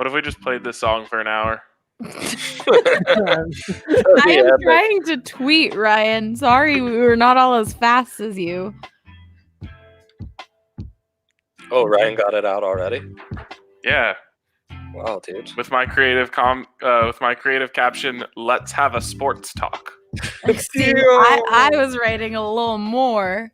What if we just played this song for an hour? I am trying to tweet, Ryan. Sorry, we were not all as fast as you. Oh, Ryan got it out already? Yeah. Wow, dude. With my creative caption, "Let's have a sports talk." See, I was writing a little more.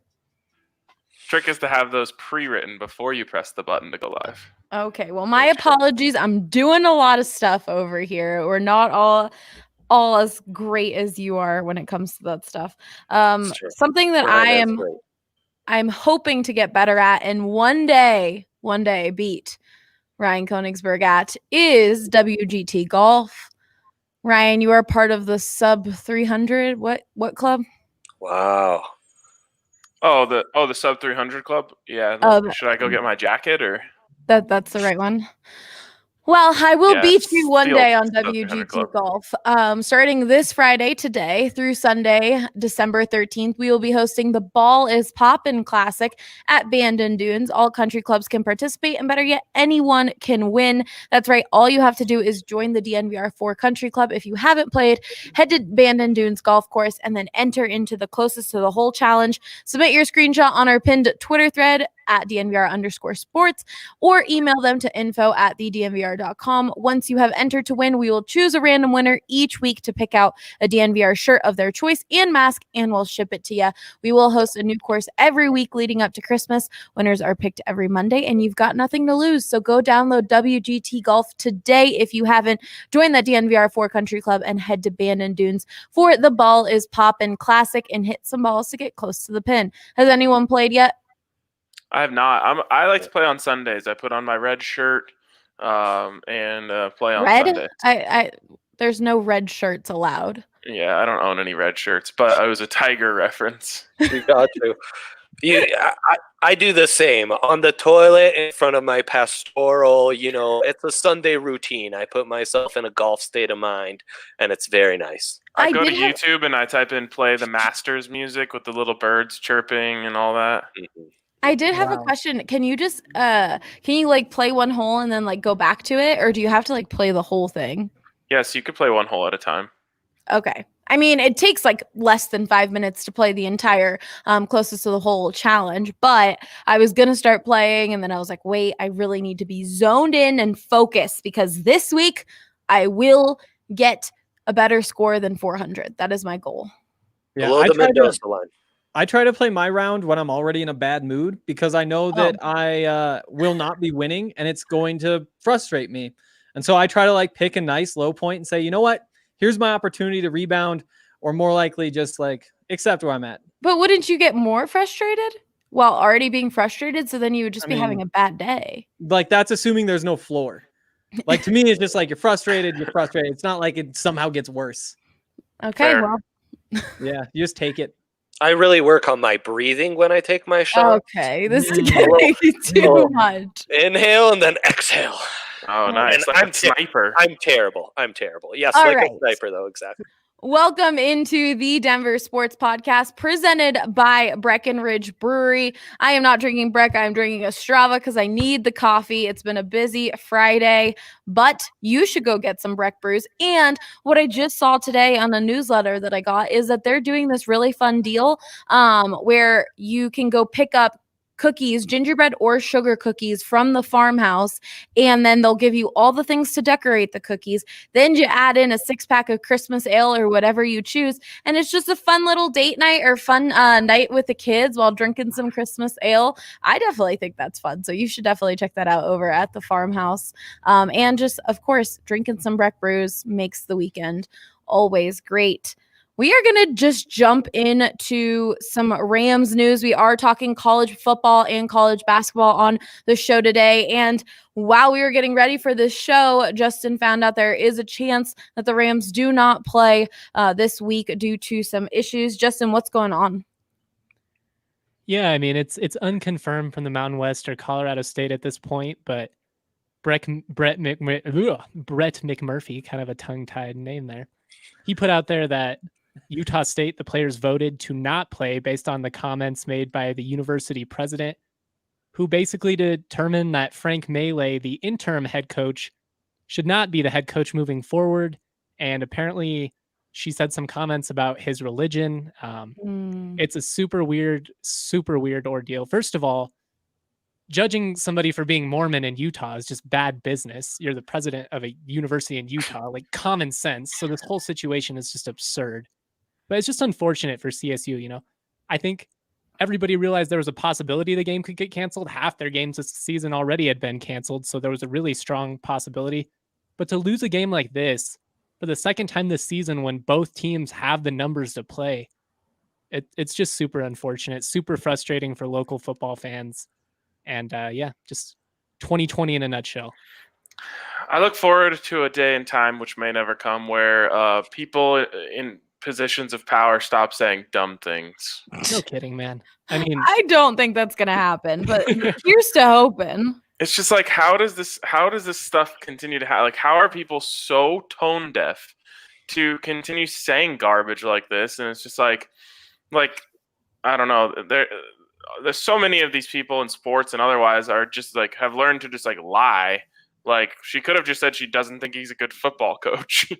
Trick is to have those pre-written before you press the button to go live. Okay, well, my apologies. I'm doing a lot of stuff over here. We're not all as great as you are when it comes to that stuff. Something that I'm hoping to get better at and one day beat Ryan Koenigsberg at is WGT golf. Ryan, you are part of the sub 300. What club? Wow. Oh, the sub 300 club. Yeah. Should I go get my jacket or? That's the right one. Well, I will beat you one day on WGT Golf. Starting this Friday today through Sunday, December 13th, we will be hosting the Ball is Poppin' Classic at Bandon Dunes. All country clubs can participate, and better yet, anyone can win. That's right. All you have to do is join the DNVR 4 Country Club. If you haven't played, head to Bandon Dunes Golf Course and then enter into the closest to the hole challenge. Submit your screenshot on our pinned Twitter thread at DNVR_sports or email them to info@thednvr.com. Once you have entered to win, we will choose a random winner each week to pick out a DNVR shirt of their choice and mask, and we'll ship it to you. We will host a new course every week leading up to Christmas. Winners are picked every Monday, and you've got nothing to lose. So go download WGT Golf today if you haven't. Join the DNVR 4 Country Club and head to Bandon Dunes for the Ball is Poppin' Classic and hit some balls to get close to the pin. Has anyone played yet? I have not. I like to play on Sundays. I put on my red shirt and play on Sundays. There's no red shirts allowed. Yeah, I don't own any red shirts, but it was a Tiger reference. You got to. I do the same. On the toilet in front of my pastoral, it's a Sunday routine. I put myself in a golf state of mind, and it's very nice. I go to YouTube and I type in play the Masters music with the little birds chirping and all that. Mm-hmm. I did have a question. Can you just play one hole and then go back to it, or do you have to play the whole thing? Yes, you could play one hole at a time. Okay. I mean, it takes less than 5 minutes to play the entire closest to the hole challenge, but I was going to start playing and then I was like, wait, I really need to be zoned in and focused because this week I will get a better score than 400. That is my goal. Yeah, below the Mendoza line. I try to play my round when I'm already in a bad mood because I know that I will not be winning and it's going to frustrate me. And so I try to pick a nice low point and say, you know what? Here's my opportunity to rebound, or more likely just accept where I'm at. But wouldn't you get more frustrated while already being frustrated? So then you would just be having a bad day. That's assuming there's no floor. To me, it's just you're frustrated. It's not like it somehow gets worse. Okay, well. Yeah, you just take it. I really work on my breathing when I take my shot. Okay, this is getting too much. Inhale and then exhale. Oh, nice. Like a sniper. I'm terrible. Yes, All a right. sniper, though, exactly. Welcome into the Denver Sports Podcast presented by Breckenridge Brewery. I am not drinking Breck. I'm drinking a Strava because I need the coffee. It's been a busy Friday, but you should go get some Breck brews. And what I just saw today on a newsletter that I got is that they're doing this really fun deal where you can go pick up cookies, gingerbread or sugar cookies from the farmhouse, and then they'll give you all the things to decorate the cookies. Then you add in a 6-pack of Christmas ale or whatever you choose, and it's just a fun little date night or fun night with the kids while drinking some Christmas ale. I definitely think that's fun, so you should definitely check that out over at the farmhouse. And just, of course, drinking some Breck brews makes the weekend always great. We are going to just jump into some Rams news. We are talking college football and college basketball on the show today. And while we were getting ready for this show, Justin found out there is a chance that the Rams do not play this week due to some issues. Justin, what's going on? Yeah, I mean, it's unconfirmed from the Mountain West or Colorado State at this point, but Brett McMurphy, kind of a tongue-tied name there. He put out there that Utah State, the players voted to not play based on the comments made by the university president, who basically determined that Frank Maile, the interim head coach, should not be the head coach moving forward. And apparently she said some comments about his religion. It's a super weird ordeal. First of all, judging somebody for being Mormon in Utah is just bad business. You're the president of a university in Utah, like common sense. So this whole situation is just absurd. But it's just unfortunate for CSU, you know. I think everybody realized there was a possibility the game could get canceled. Half their games this season already had been canceled, so there was a really strong possibility. But to lose a game like this for the second time this season when both teams have the numbers to play, it's just super unfortunate, super frustrating for local football fans. And just 2020 in a nutshell. I look forward to a day and time, which may never come, where people in positions of power stop saying dumb things. No kidding, man. I mean, I don't think that's gonna happen, but here's to hoping. It's just like, how does this stuff continue to happen? Like, how are people so tone deaf to continue saying garbage like this? And it's just like I don't know. There's so many of these people in sports and otherwise are just like have learned to just like lie. Like, she could have just said she doesn't think he's a good football coach.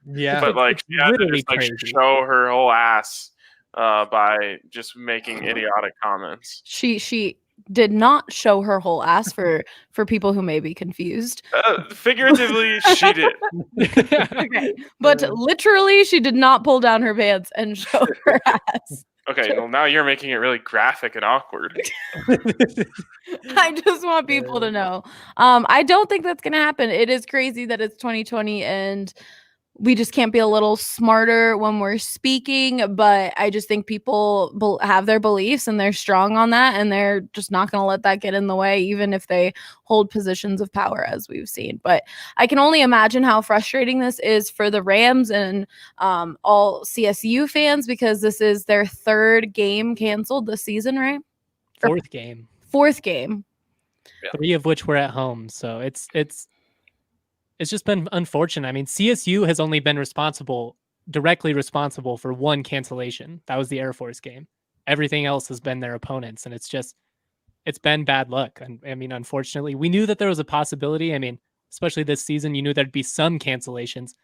Yeah, but like she had to just like show her whole ass by just making idiotic comments. She did not show her whole ass for people who may be confused. Figuratively, she did. Okay. But literally, she did not pull down her pants and show her ass. Okay, well, now you're making it really graphic and awkward. I just want people to know. I don't think that's going to happen. It is crazy that it's 2020 and we just can't be a little smarter when we're speaking, but I just think people have their beliefs and they're strong on that, and they're just not going to let that get in the way, even if they hold positions of power, as we've seen. But I can only imagine how frustrating this is for the Rams and all CSU fans, because this is their third game canceled this season, right? Fourth game. Yeah. 3 of which were at home. So it's just been unfortunate. I mean, CSU has only been directly responsible for 1 cancellation. That was the Air Force game. Everything else has been their opponents, and it's been bad luck. And I mean, unfortunately, we knew that there was a possibility. I mean, especially this season, you knew there'd be some cancellations.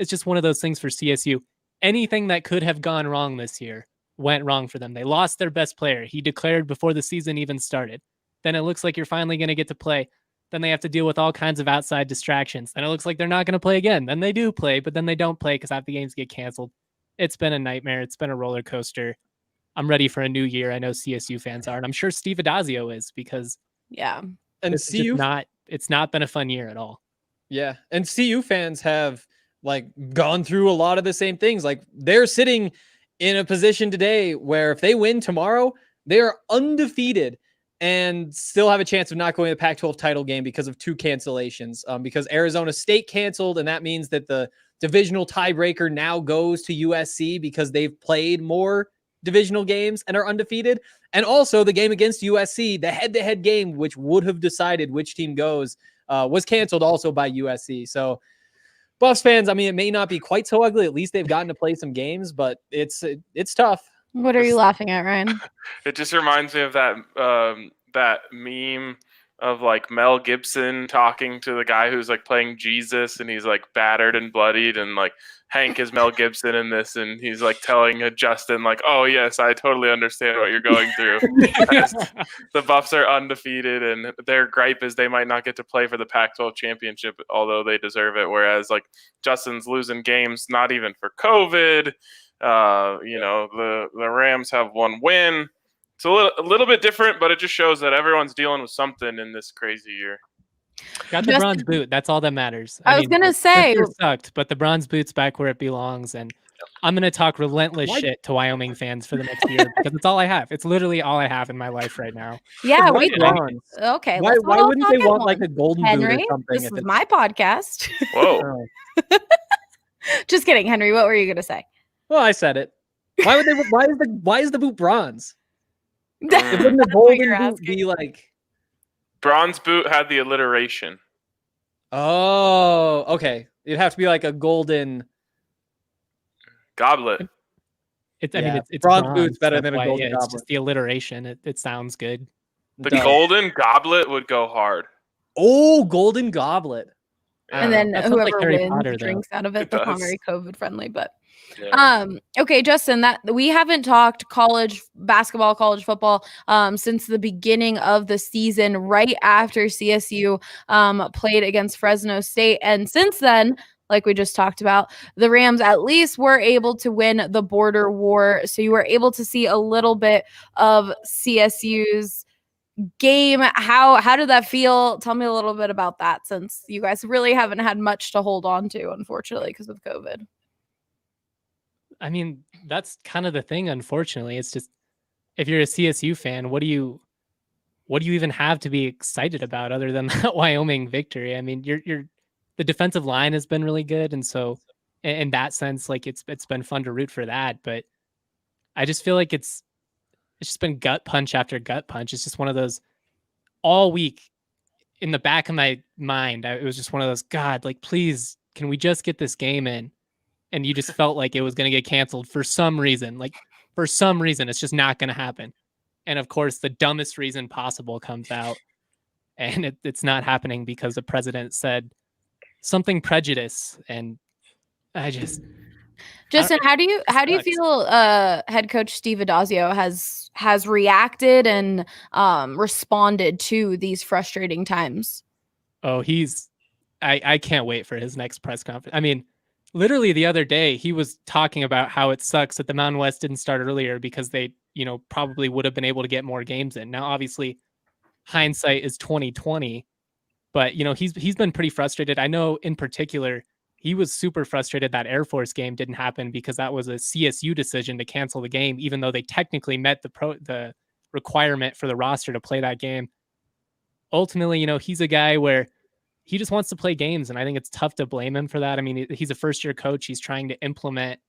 It's just one of those things for CSU. Anything that could have gone wrong this year went wrong for them. They lost their best player. He declared before the season even started. Then it looks like you're finally going to get to play. Then they have to deal with all kinds of outside distractions. Then it looks like they're not going to play again. Then they do play, but then they don't play because half the games get canceled. It's been a nightmare. It's been a roller coaster. I'm ready for a new year. I know CSU fans are, and I'm sure Steve Adazio is, because and it's not been a fun year at all. Yeah, and CU fans have like gone through a lot of the same things. Like, they're sitting in a position today where if they win tomorrow, they are undefeated and still have a chance of not going to the Pac-12 title game because of 2 cancellations. Because Arizona State canceled, and that means that the divisional tiebreaker now goes to USC because they've played more divisional games and are undefeated. And also the game against USC, the head-to-head game, which would have decided which team goes, was canceled also by USC. So Buffs fans, I mean, it may not be quite so ugly. At least they've gotten to play some games, but it's tough. What are you laughing at, Ryan? It just reminds me of that meme of like Mel Gibson talking to the guy who's like playing Jesus, and he's like battered and bloodied, and like Hank is Mel Gibson in this, and he's like telling Justin like, "Oh yes, I totally understand what you're going through." The Buffs are undefeated, and their gripe is they might not get to play for the Pac-12 championship, although they deserve it. Whereas like Justin's losing games, not even for COVID. The Rams have 1 win. It's a little bit different, but it just shows that everyone's dealing with something in this crazy year. Got the bronze boot. That's all that matters. I was going to say, it sucked, but the bronze boot's back where it belongs. And I'm going to talk relentless shit to Wyoming fans for the next year, because it's all I have. It's literally all I have in my life right now. Yeah. Okay. Why wouldn't they want like a golden boot or something? This is my podcast. Whoa. Just kidding. Henry, what were you going to say? Well, I said it. Why is the boot bronze? Wouldn't the golden boot be like bronze boot had the alliteration? Oh, okay. It'd have to be like a golden goblet. It's bronze boot's better than a golden goblet. It's just the alliteration. It sounds good. The golden goblet would go hard. Oh, golden goblet. And then That sounds like whoever Harry wins Potter, though. drinks out of it. It That's not does. very COVID friendly, but Yeah. okay, Justin, that we haven't talked college basketball, college football since the beginning of the season, right after CSU played against Fresno State. And since then, like we just talked about, the Rams at least were able to win the border war. So you were able to see a little bit of CSU's game. How did that feel? Tell me a little bit about that, since you guys really haven't had much to hold on to, unfortunately, because of COVID. I mean, that's kind of the thing, unfortunately. It's just, if you're a CSU fan, what do you even have to be excited about other than that Wyoming victory? I mean, the defensive line has been really good, and so in that sense, like it's been fun to root for that. But I just feel like it's just been gut punch after gut punch. It's just one of those, all week in the back of my mind, it was just one of those, God, like, please, can we just get this game in? And you just felt like it was going to get canceled for some reason. Like, for some reason, it's just not going to happen. And of course, the dumbest reason possible comes out, and it's not happening because the president said something prejudice. And I just, Justin, how do you sucks. feel head coach Steve Adazio has reacted and responded to these frustrating times? oh, I can't wait for his next press conference. I mean, literally the other day, he was talking about how it sucks that the Mountain West didn't start earlier because they, probably would have been able to get more games in. Now, obviously, hindsight is 2020, but he's been pretty frustrated. I know in particular, he was super frustrated that Air Force game didn't happen because that was a CSU decision to cancel the game, even though they technically met the requirement for the roster to play that game. Ultimately, he's a guy where he just wants to play games, and I think it's tough to blame him for that. I mean, he's a first-year coach. He's trying to implement,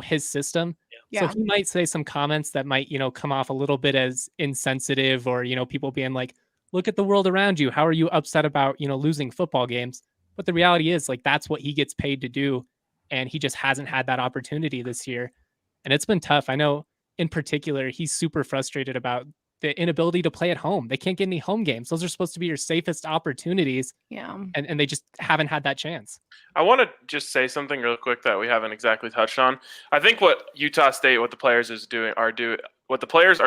his system. Yeah. So he might say some comments that might, come off a little bit as insensitive, or, people being like, look at the world around you. How are you upset about, losing football games? But the reality is, like, that's what he gets paid to do, and he just hasn't had that opportunity this year. And it's been tough. I know in particular, he's super frustrated about the inability to play at home. They can't get any home games. Those are supposed to be your safest opportunities. Yeah. And they just haven't had that chance. I want to just say something real quick that we haven't exactly touched on. I think what Utah State, what the players are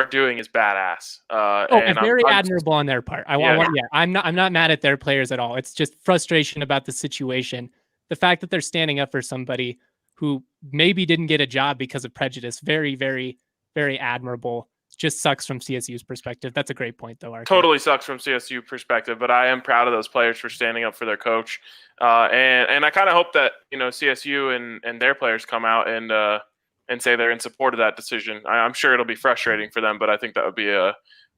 doing is badass. And very admirable on their part. I'm not mad at their players at all. It's just frustration about the situation. The fact that they're standing up for somebody who maybe didn't get a job because of prejudice. Very, very, very admirable. Just sucks from CSU's perspective. That's a great point, though. Arthur. Totally sucks from CSU perspective, but I am proud of those players for standing up for their coach. And I kind of hope that CSU and their players come out and say they're in support of that decision. I'm sure it'll be frustrating for them, but I think that would be a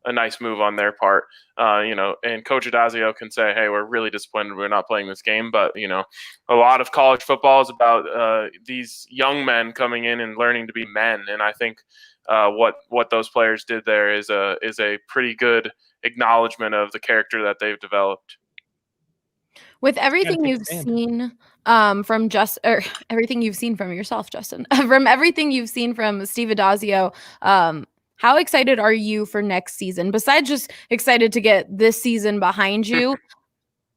nice move on their part. And Coach Adazio can say, hey, we're really disappointed we're not playing this game. But, a lot of college football is about these young men coming in and learning to be men. And I think what those players did there is a pretty good acknowledgement of the character that they've developed. With everything you've seen everything you've seen from yourself, Justin, from everything you've seen from Steve Adazio, how excited are you for next season? Besides just excited to get this season behind you,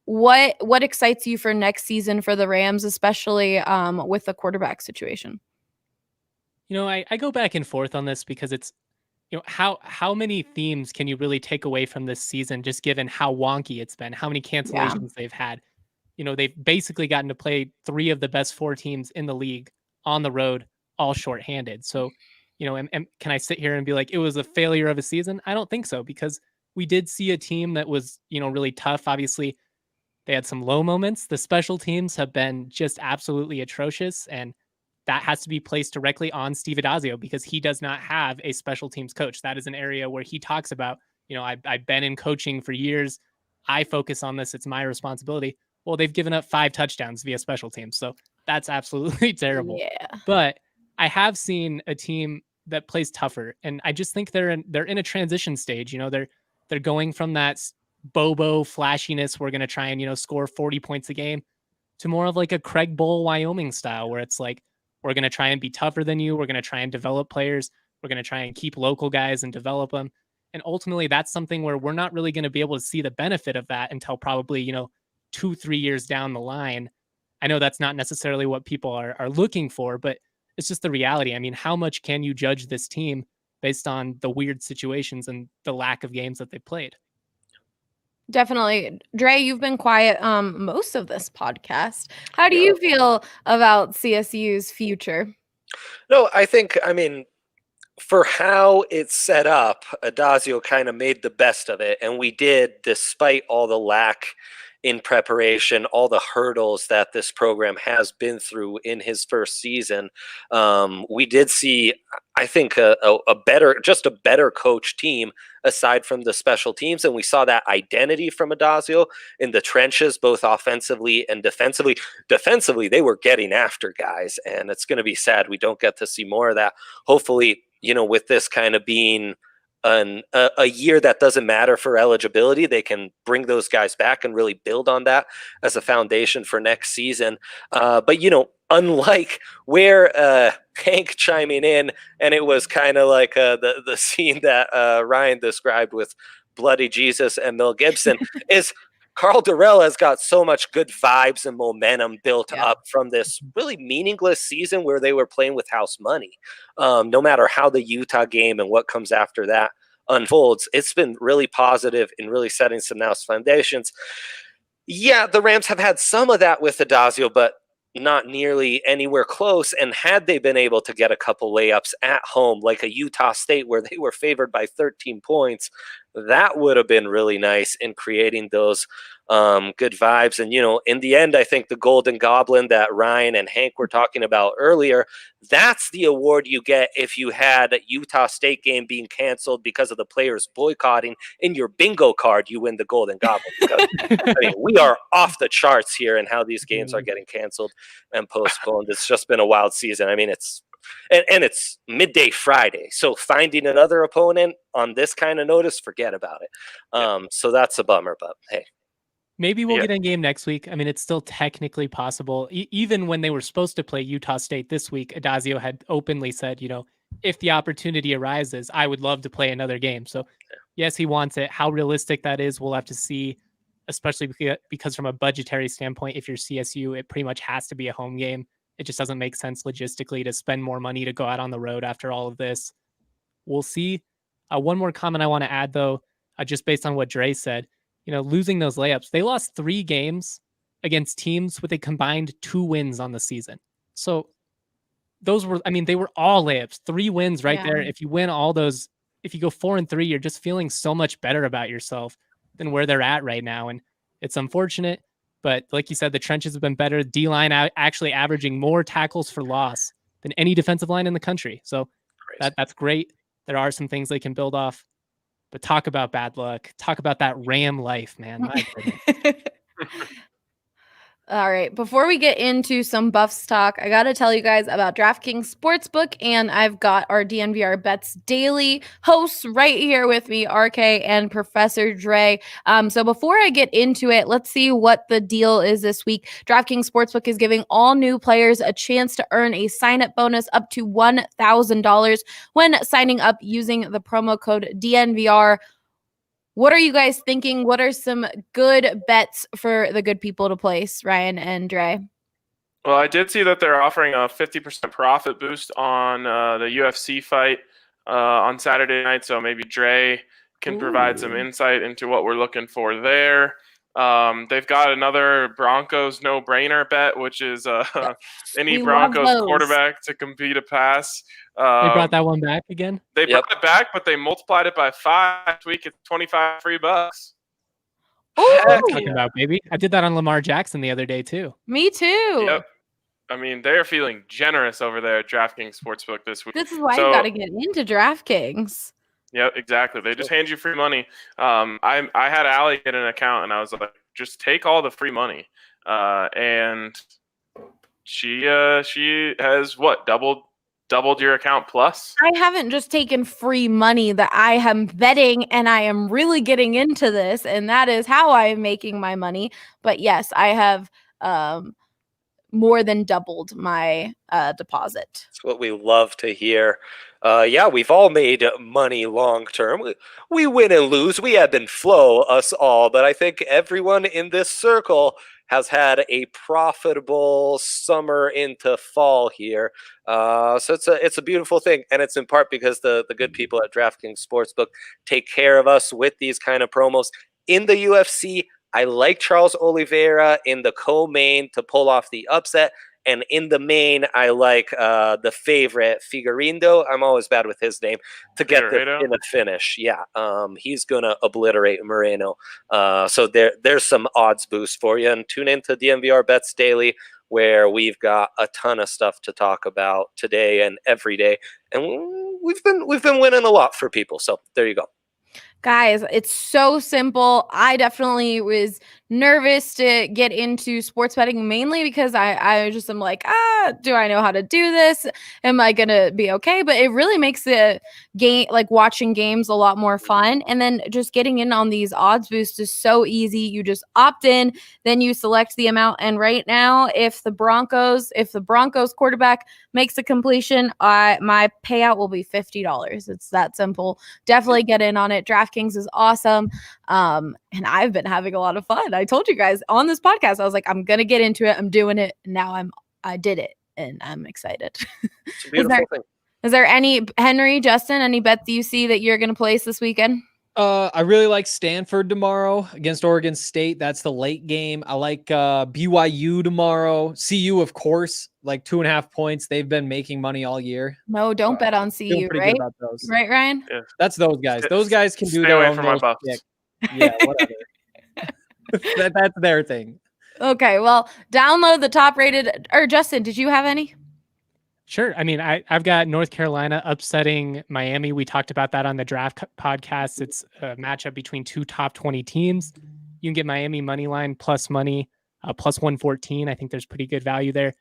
what excites you for next season for the Rams, especially with the quarterback situation? I go back and forth on this because it's, how many themes can you really take away from this season, just given how wonky it's been, how many cancellations they've had. They've basically gotten to play 3 of the best 4 teams in the league on the road, all shorthanded. So, and can I sit here and be like, it was a failure of a season? I don't think so, because we did see a team that was, really tough. Obviously, they had some low moments. The special teams have been just absolutely atrocious, and that has to be placed directly on Steve Adazio because he does not have a special teams coach. That is an area where he talks about, I've been in coaching for years. I focus on this. It's my responsibility. Well, they've given up 5 touchdowns via special teams. So that's absolutely terrible. Yeah. But I have seen a team that plays tougher. And I just think they're in a transition stage. They're going from that Bobo flashiness. We're going to try and, score 40 points a game to more of like a Craig Bowl, Wyoming style, where it's like, we're going to try and be tougher than you. We're going to try and develop players. We're going to try and keep local guys and develop them. And ultimately, that's something where we're not really going to be able to see the benefit of that until probably, 2-3 years down the line. I know that's not necessarily what people are looking for, but it's just the reality. I mean, how much can you judge this team based on the weird situations and the lack of games that they played? Definitely. Dre, you've been quiet most of this podcast. How do you feel about CSU's future? No, I mean, for how it's set up, Adazio kind of made the best of it. And we did, despite all the lack in preparation, all the hurdles that this program has been through in his first season. We did see, I think, a better coach team aside from the special teams. And we saw that identity from Adazio in the trenches, both offensively and defensively. Defensively, they were getting after guys, and it's going to be sad we don't get to see more of that. Hopefully, with this kind of being a year that doesn't matter for eligibility, they can bring those guys back and really build on that as a foundation for next season. But unlike where Hank chiming in, and it was kind of like the scene that Ryan described with Bloody Jesus and Mel Gibson, is Carl Durrell has got so much good vibes and momentum built up from this really meaningless season where they were playing with house money. No matter how the Utah game and what comes after that unfolds, it's been really positive in really setting some nice foundations. Yeah, the Rams have had some of that with Adazio, but not nearly anywhere close. And had they been able to get a couple layups at home, like a Utah State where they were favored by 13 points, that would have been really nice in creating those good vibes. And, in the end, I think the Golden Goblin that Ryan and Hank were talking about earlier, that's the award you get if you had a Utah State game being canceled because of the players boycotting. In your bingo card, you win the Golden Goblin. Because, we are off the charts here in how these games are getting canceled and postponed. It's just been a wild season. I mean, it's midday Friday, so finding another opponent on this kind of notice, forget about it. So that's a bummer, but hey. Maybe we'll get a game next week. I mean, it's still technically possible. Even when they were supposed to play Utah State this week, Adazio had openly said, if the opportunity arises, I would love to play another game. So yes, he wants it. How realistic that is, we'll have to see, especially because from a budgetary standpoint, if you're CSU, it pretty much has to be a home game. It just doesn't make sense logistically to spend more money to go out on the road after all of this. We'll see. One more comment I want to add, though, just based on what Dre said, losing those layups, they lost 3 games against teams with a combined 2 wins on the season. So those were, they were all layups, 3 wins right there. If you win all those, if you go 4-3, you're just feeling so much better about yourself than where they're at right now. And it's unfortunate. But like you said, the trenches have been better. D-line actually averaging more tackles for loss than any defensive line in the country. So that's great. There are some things they can build off. But talk about bad luck. Talk about that Ram life, man. My goodness. All right. Before we get into some Buffs talk, I got to tell you guys about DraftKings Sportsbook, and I've got our DNVR Bets Daily hosts right here with me, RK and Professor Dre. So before I get into it, let's see what the deal is this week. DraftKings Sportsbook is giving all new players a chance to earn a sign-up bonus up to $1,000 when signing up using the promo code DNVR. What are you guys thinking? What are some good bets for the good people to place, Ryan and Dre? Well, I did see that they're offering a 50% profit boost on the UFC fight on Saturday night, so maybe Dre can provide some insight into what we're looking for there. They've got another Broncos no-brainer bet, which is any Broncos quarterback to complete a pass. They brought that one back again? They brought it back, but they multiplied it by 5 this week. It's 25 free bucks. What I'm talking about, baby. I did that on Lamar Jackson the other day, too. Me too. Yep. They're feeling generous over there at DraftKings Sportsbook this week. This is why you got to get into DraftKings. Yeah, exactly. They just hand you free money. I had Allie get an account, and I was like, just take all the free money. And she has doubled your account plus? I haven't just taken free money, that I am betting, and I am really getting into this, and that is how I am making my money. But yes, I have more than doubled my deposit. It's what we love to hear. Yeah, we've all made money long term. We win and lose. We ebb and flow, us all. But I think everyone in this circle has had a profitable summer into fall here. So it's a beautiful thing, and it's in part because the good people at DraftKings Sportsbook take care of us with these kind of promos. In the UFC, I like Charles Oliveira in the co-main to pull off the upset. And in the main, I like the favorite, Figueiredo. I'm always bad with his name, to get in a finish. Yeah, he's going to obliterate Moreno. So there's some odds boost for you. And tune into DNVR Bets Daily, where we've got a ton of stuff to talk about today and every day. And we've been winning a lot for people. So there you go. Guys, it's so simple. I definitely was nervous to get into sports betting, mainly because I just am like, do I know how to do this? Am I going to be okay? But it really makes the game, like watching games, a lot more fun. And then just getting in on these odds boosts is so easy. You just opt in, then you select the amount. And right now, if the Broncos quarterback makes a completion, my payout will be $50. It's that simple. Definitely get in on it. DraftKings is awesome. And I've been having a lot of fun. I told you guys on this podcast, I was like, I'm going to get into it. I'm doing it. Now I did it and I'm excited. It's a beautiful thing. Is there any, Henry, Justin, any bets you see that you're going to place this weekend? I really like Stanford tomorrow against Oregon State. That's the late game. I like BYU tomorrow. CU, of course, like 2.5 points. They've been making money all year. No, don't bet on CU, right? About those. Right, Ryan? Yeah. That's those guys. Those guys can do their own little shtick. Yeah, whatever. That's their thing. Okay, well, download the top rated. Or Justin, did you have any? Sure. I mean, I've got North Carolina upsetting Miami. We talked about that on the draft podcast. It's a matchup between two top 20 teams. You can get Miami money line plus money, plus 114. I think there's pretty good value there.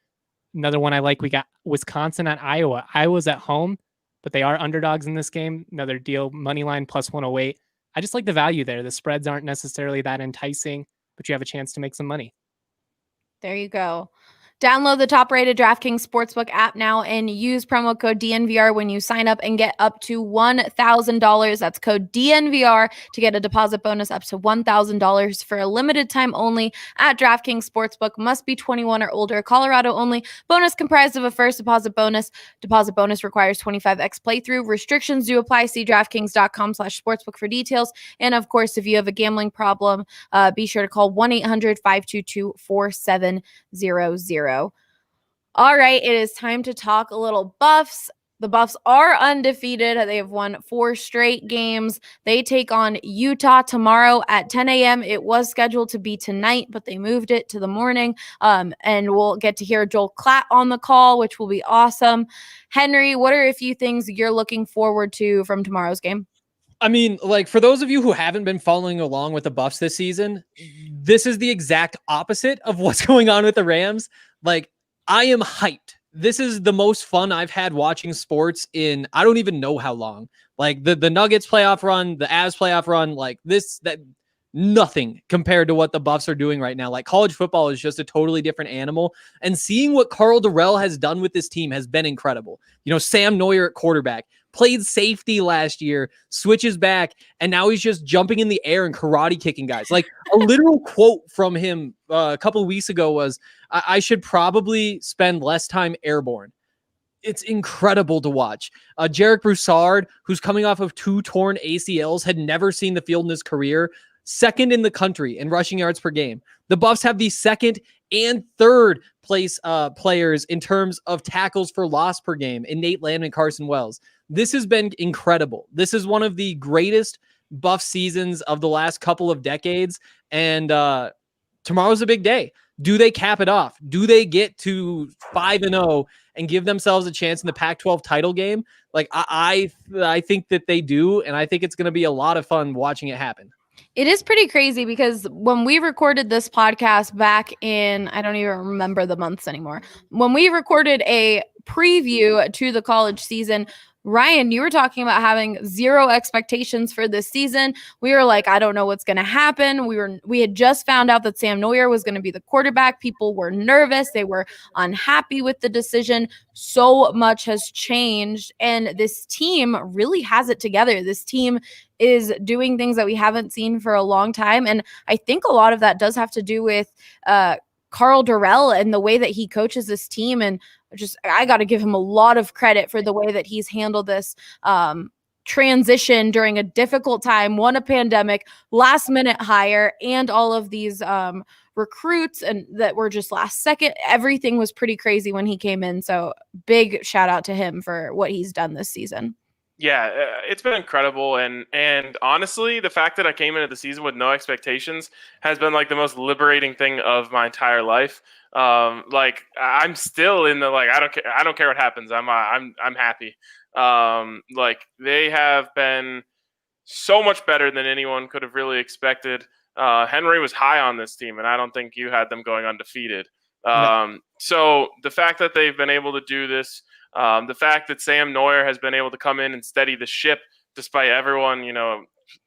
Another one I like, we got Wisconsin at Iowa. Iowa's at home, but they are underdogs in this game. Another deal, money line plus 108. I just like the value there. The spreads aren't necessarily that enticing, but you have a chance to make some money. There you go. Download the top-rated DraftKings Sportsbook app now and use promo code DNVR when you sign up and get up to $1,000. That's code DNVR to get a deposit bonus up to $1,000 for a limited time only at DraftKings Sportsbook. Must be 21 or older. Colorado only. Bonus comprised of a first deposit bonus. Deposit bonus requires 25x playthrough. Restrictions do apply. See DraftKings.com/sportsbook for details. And of course, if you have a gambling problem, be sure to call 1-800-522-4700. All right, it is time to talk a little Buffs. The Buffs are undefeated. They have won 4 straight games. They take on Utah tomorrow at 10 a.m. It was scheduled to be tonight, but they moved it to the morning. And we'll get to hear Joel Klatt on the call, which will be awesome. Henry, what are a few things you're looking forward to from tomorrow's game? I mean, like, for those of you who haven't been following along with the Buffs this season, this is the exact opposite of what's going on with the Rams. Like, I am hyped. This is the most fun I've had watching sports in I don't even know how long. Like the Nuggets playoff run, the Avs playoff run, like nothing compared to what the Buffs are doing right now. Like, college football is just a totally different animal. And seeing what Carl Durrell has done with this team has been incredible. You know, Sam Neuer at quarterback, played safety last year, switches back, and now he's just jumping in the air and karate kicking guys. Like, a literal quote from him a couple of weeks ago was, I should probably spend less time airborne. It's incredible to watch. Jarek Broussard, who's coming off of 2 torn ACLs, had never seen the field in his career, second in the country in rushing yards per game. The Buffs have the second and third place players in terms of tackles for loss per game in Nate Land and Carson Wells. This has been incredible. This is one of the greatest Buff seasons of the last couple of decades. And tomorrow's a big day. Do they cap it off? Do they get to 5-0 and give themselves a chance in the Pac-12 title game? Like, I think that they do, and I think it's going to be a lot of fun watching it happen. It is pretty crazy because when we recorded this podcast back in, I don't even remember the months anymore. When we recorded a preview to the college season, Ryan, you were talking about having zero expectations for this season. We were like, I don't know what's going to happen. We had just found out that Sam Neuer was going to be the quarterback. People were nervous. They were unhappy with the decision. So much has changed, and this team really has it together. This team is doing things that we haven't seen for a long time, and I think a lot of that does have to do with Karl Dorrell and the way that he coaches this team. And I got to give him a lot of credit for the way that he's handled this transition during a difficult time, a pandemic, last minute hire, and all of these recruits and that were just last second. Everything was pretty crazy when he came in. So big shout out to him for what he's done this season. Yeah, it's been incredible, and honestly, the fact that I came into the season with no expectations has been like the most liberating thing of my entire life. Like I'm still in the I don't care what happens. I'm happy. Like they have been so much better than anyone could have really expected. Henry was high on this team, and I don't think you had them going undefeated. No. So the fact that they've been able to do this. The fact that Sam Neuer has been able to come in and steady the ship despite everyone,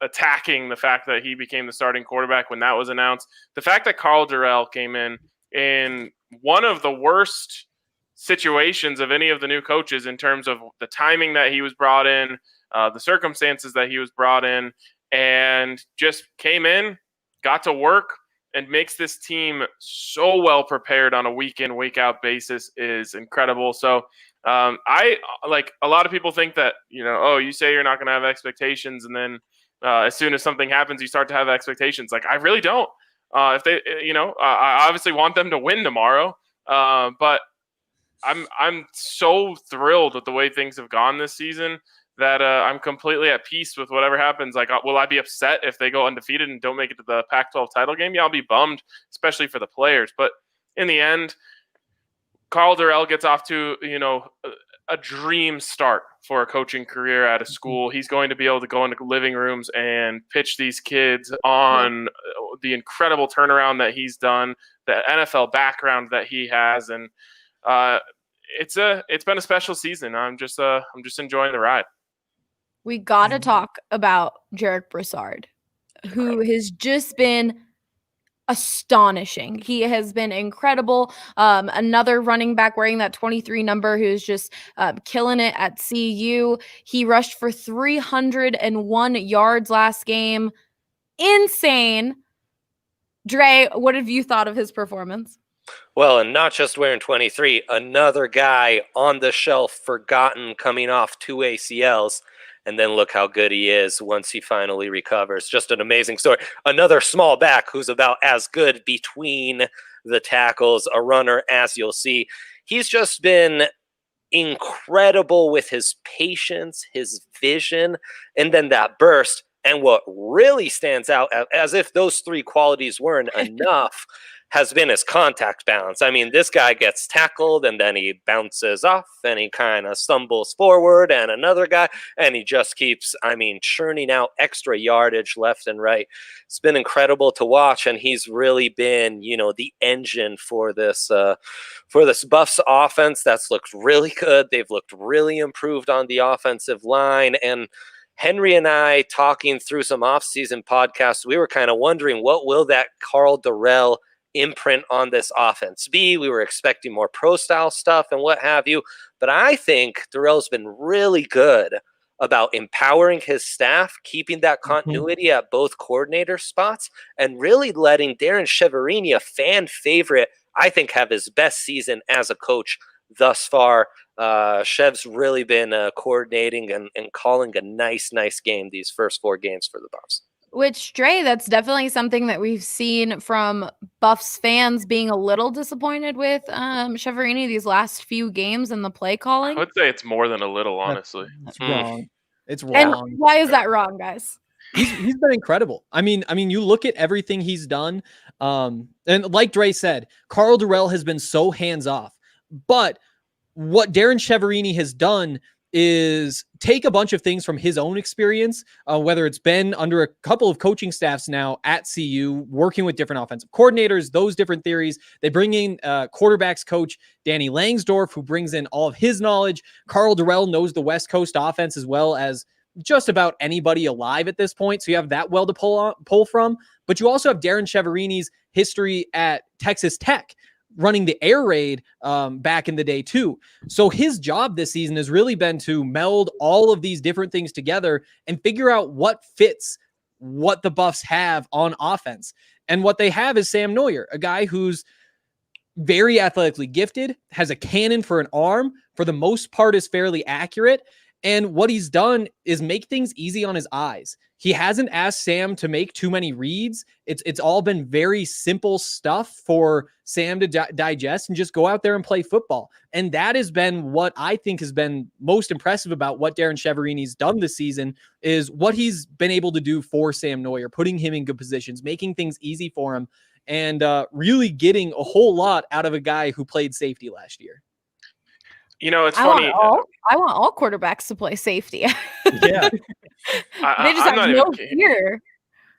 attacking the fact that he became the starting quarterback when that was announced. The fact that Karl Dorrell came in one of the worst situations of any of the new coaches in terms of the timing that he was brought in, the circumstances that he was brought in, and just came in, got to work, and makes this team so well prepared on a week in, week out basis is incredible. So I like a lot of people think that, you say you're not going to have expectations. And then as soon as something happens, you start to have expectations. Like, I really don't. If they, I obviously want them to win tomorrow. But I'm so thrilled with the way things have gone this season that I'm completely at peace with whatever happens. Like, will I be upset if they go undefeated and don't make it to the Pac-12 title game? Yeah, I'll be bummed, especially for the players. But in the end, Karl Dorrell gets off to, a dream start for a coaching career at a school. He's going to be able to go into living rooms and pitch these kids on the incredible turnaround that he's done, the NFL background that he has, and it's been a special season. I'm just enjoying the ride. We got to talk about Jarek Broussard, who has just been astonishing. He has been incredible. Another running back wearing that 23 number who's just killing it at CU. He rushed for 301 yards last game. Insane. Dre, what have you thought of his performance? Well, and not just wearing 23, another guy on the shelf, forgotten, coming off 2 ACLs. And then look how good he is once he finally recovers. Just an amazing story. Another small back who's about as good between the tackles, a runner, as you'll see. He's just been incredible with his patience, his vision, and then that burst. And what really stands out, as if those three qualities weren't enough, has been his contact balance. I mean, this guy gets tackled and then he bounces off and he kind of stumbles forward, and another guy, and he just keeps, churning out extra yardage left and right. It's been incredible to watch, and he's really been, the engine for this Buffs offense that's looked really good. They've looked really improved on the offensive line, and Henry and I, talking through some offseason podcasts, we were kind of wondering, what will that Karl Dorrell imprint on this offense be? We were expecting more pro-style stuff and what have you. But I think Dorrell's been really good about empowering his staff, keeping that continuity at both coordinator spots, and really letting Darren Cheverini, a fan favorite, I think, have his best season as a coach thus far. Chev's really been coordinating and calling a nice game these first 4 games for the Buffs. Which, Dre, that's definitely something that we've seen from Buffs fans being a little disappointed with Cheverini these last few games and the play calling. I would say it's more than a little, honestly. That's wrong. It's wrong. And why is that wrong, guys? He's been incredible. I mean, you look at everything he's done, and like Dre said, Karl Dorrell has been so hands off. But what Darren Cheverini has done is take a bunch of things from his own experience, whether it's been under a couple of coaching staffs now at CU, working with different offensive coordinators, those different theories. They bring in quarterbacks coach Danny Langsdorf, who brings in all of his knowledge. Carl Durrell knows the West Coast offense as well as just about anybody alive at this point. So you have that well to pull from. But you also have Darren Cheverini's history at Texas Tech, running the air raid back in the day too. So his job this season has really been to meld all of these different things together and figure out what fits what the Buffs have on offense. And what they have is Sam Neuer, a guy who's very athletically gifted, has a cannon for an arm, for the most part is fairly accurate. And what he's done is make things easy on his eyes. He hasn't asked Sam to make too many reads. It's all been very simple stuff for Sam to digest and just go out there and play football. And that has been what I think has been most impressive about what Darren Cheverini's done this season, is what he's been able to do for Sam Neuer, putting him in good positions, making things easy for him, and really getting a whole lot out of a guy who played safety last year. You know, it's funny. I want all quarterbacks to play safety. Yeah. They just have no fear.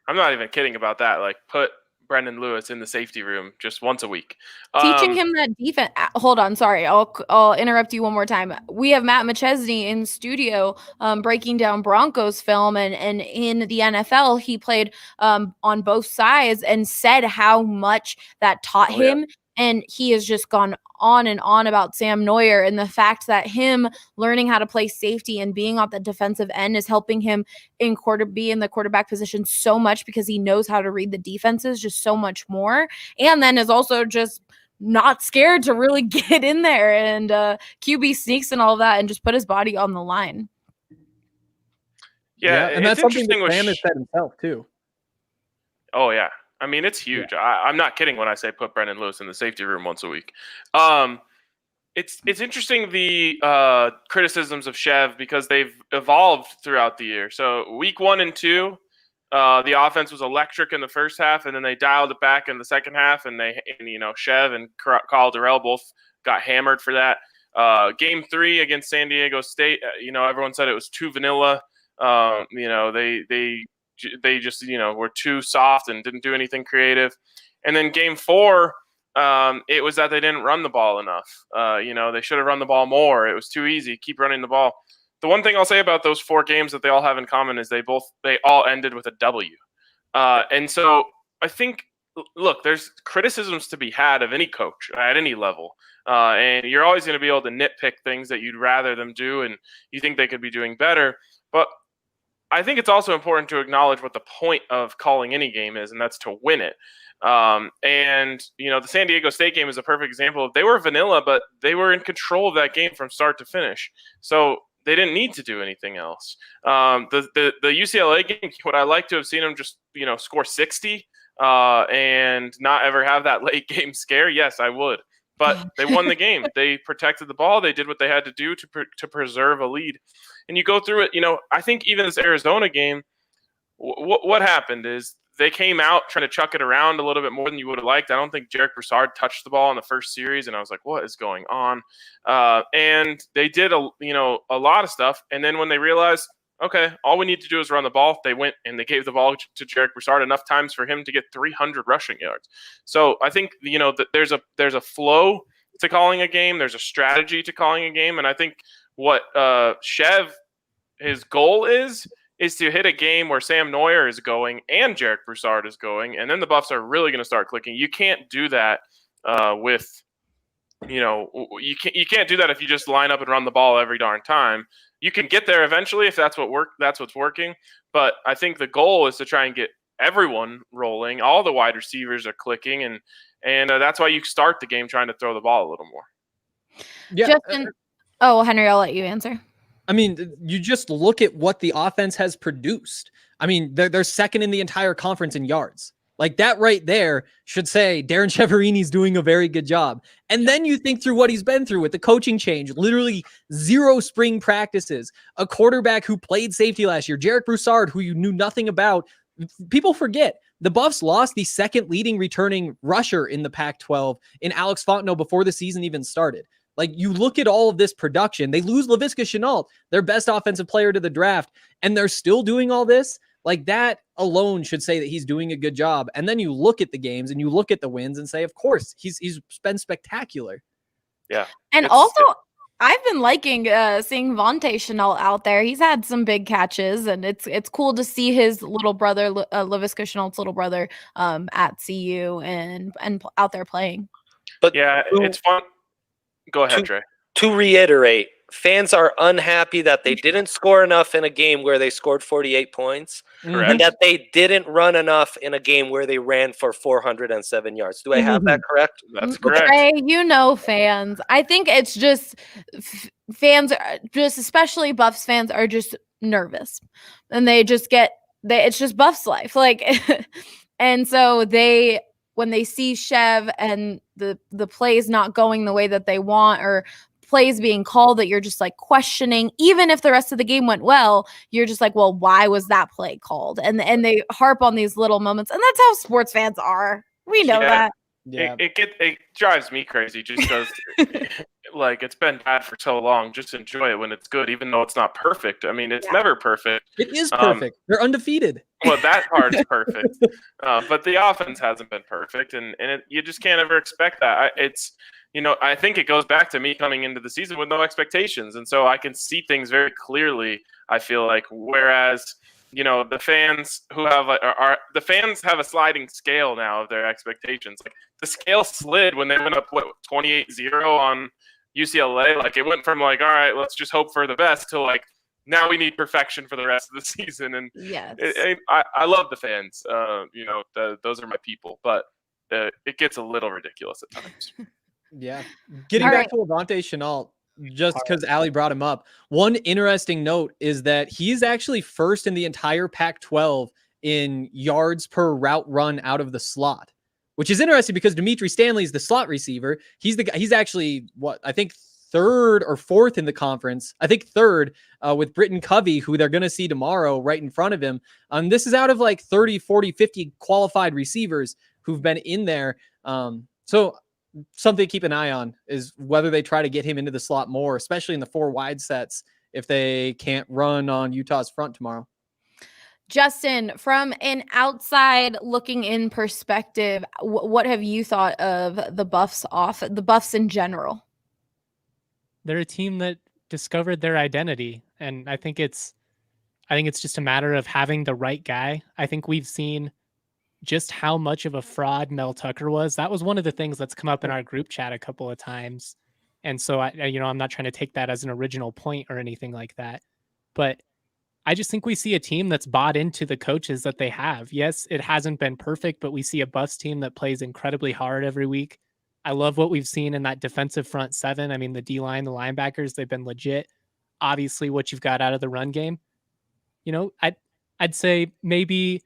I'm not even kidding about that. Like, put Brendan Lewis in the safety room just once a week. Teaching him that defense. Hold on. Sorry. I'll interrupt you one more time. We have Matt McChesney in studio breaking down Broncos film. And in the NFL, he played on both sides and said how much that taught him. Yeah. And he has just gone on and on about Sam Neuer and the fact that him learning how to play safety and being on the defensive end is helping him be in the quarterback position so much, because he knows how to read the defenses just so much more. And then is also just not scared to really get in there and QB sneaks and all of that and just put his body on the line. Yeah, and that's something that Sam has said himself too. Oh, yeah. I mean, it's huge. Yeah. I'm not kidding when I say put Brendan Lewis in the safety room once a week. It's interesting, the criticisms of Chev, because they've evolved throughout the year. So week 1 and 2, the offense was electric in the first half, and then they dialed it back in the second half. And Chev and Carl Durrell both got hammered for that. Game 3 against San Diego State, everyone said it was too vanilla. They just, were too soft and didn't do anything creative. And then game 4, it was that they didn't run the ball enough. They should have run the ball more. It was too easy. Keep running the ball. The one thing I'll say about those 4 games that they all have in common is they all ended with a W. And so I think, look, there's criticisms to be had of any coach at any level. And you're always going to be able to nitpick things that you'd rather them do and you think they could be doing better. But I think it's also important to acknowledge what the point of calling any game is, and that's to win it. The San Diego State game is a perfect example. They were vanilla, but they were in control of that game from start to finish. So they didn't need to do anything else. The UCLA game, would I like to have seen them just, score 60 and not ever have that late game scare? Yes, I would. But they won the game. They protected the ball. They did what they had to do to preserve a lead. And you go through it, I think even this Arizona game, what happened is they came out trying to chuck it around a little bit more than you would have liked. I don't think Jarek Broussard touched the ball in the first series, and I was like, what is going on? And they did a lot of stuff. And then when they realized, okay, all we need to do is run the ball, they went and they gave the ball to Jarek Broussard enough times for him to get 300 rushing yards. So I think, that there's a flow to calling a game. There's a strategy to calling a game. And I think what Chev, his goal is to hit a game where Sam Neuer is going and Jarek Broussard is going, and then the Buffs are really going to start clicking. You can't do that you can't do that if you just line up and run the ball every darn time. You can get there eventually if that's what's working. But I think the goal is to try and get everyone rolling. All the wide receivers are clicking, and that's why you start the game trying to throw the ball a little more. Yeah. Henry, I'll let you answer. I mean, you just look at what the offense has produced. I mean, they're second in the entire conference in yards. Like, that right there should say Darren Cheverini's doing a very good job. And then you think through what he's been through with the coaching change, literally 0 spring practices, a quarterback who played safety last year, Jarek Broussard, who you knew nothing about. People forget the Buffs lost the second leading returning rusher in the Pac-12 in Alex Fontenot before the season even started. Like, you look at all of this production. They lose Laviska Shenault, their best offensive player to the draft, and they're still doing all this. Like, that alone should say that he's doing a good job. And then you look at the games and you look at the wins and say, of course, he's been spectacular. Yeah. And also, I've been liking seeing Vontae Chenault out there. He's had some big catches, and it's cool to see his little brother, Laviska Chenault's little brother, at CU and out there playing. But yeah, it's fun. Go ahead, Trey. To reiterate, fans are unhappy that they didn't score enough in a game where they scored 48 points, Correct. and that they didn't run enough in a game where they ran for 407 yards. Do I have that correct? That's correct. Trey, fans. I think it's just fans, especially Buffs fans, are just nervous, and it's just Buffs life. Like, and so when they see Chev and the plays not going the way that they want, or plays being called that you're just like questioning, even if the rest of the game went well, you're just like, well, why was that play called? And they harp on these little moments, and that's how sports fans are. We know that. Yeah. It drives me crazy just because like it's been bad for so long. Just enjoy it when it's good, even though it's not perfect. I mean, it's never perfect. It is perfect. They're undefeated. Well, that part's perfect, but the offense hasn't been perfect, and you just can't ever expect that. I think it goes back to me coming into the season with no expectations, and so I can see things very clearly. I feel like, whereas the fans who have the fans have a sliding scale now of their expectations. Like, the scale slid when they went up 28-0 on UCLA. Like, it went from like, all right, let's just hope for the best, to like, now we need perfection for the rest of the season. And yes, I love the fans. Those are my people, but it gets a little ridiculous at times. Yeah. Getting back to Avante Chenault, just because Allie brought him up, one interesting note is that he's actually first in the entire Pac-12 in yards per route run out of the slot, which is interesting because Dimitri Stanley's the slot receiver. He's the guy. He's actually I think third or fourth in the conference. I think third with Britton Covey, who they're going to see tomorrow right in front of him. This is out of like 30, 40, 50 qualified receivers who've been in there. So something to keep an eye on is whether they try to get him into the slot more, especially in the 4 wide sets, if they can't run on Utah's front tomorrow. Justin, from an outside looking in perspective, what have you thought of the Buffs in general? They're a team that discovered their identity, and I think it's just a matter of having the right guy. I think we've seen just how much of a fraud Mel Tucker was. That was one of the things that's come up in our group chat a couple of times. And so I'm not trying to take that as an original point or anything like that, but I just think we see a team that's bought into the coaches that they have. Yes, it hasn't been perfect, but we see a Buffs team that plays incredibly hard every week. I love what we've seen in that defensive front 7. I mean, the D-line, the linebackers, they've been legit. Obviously, what you've got out of the run game, I'd say maybe,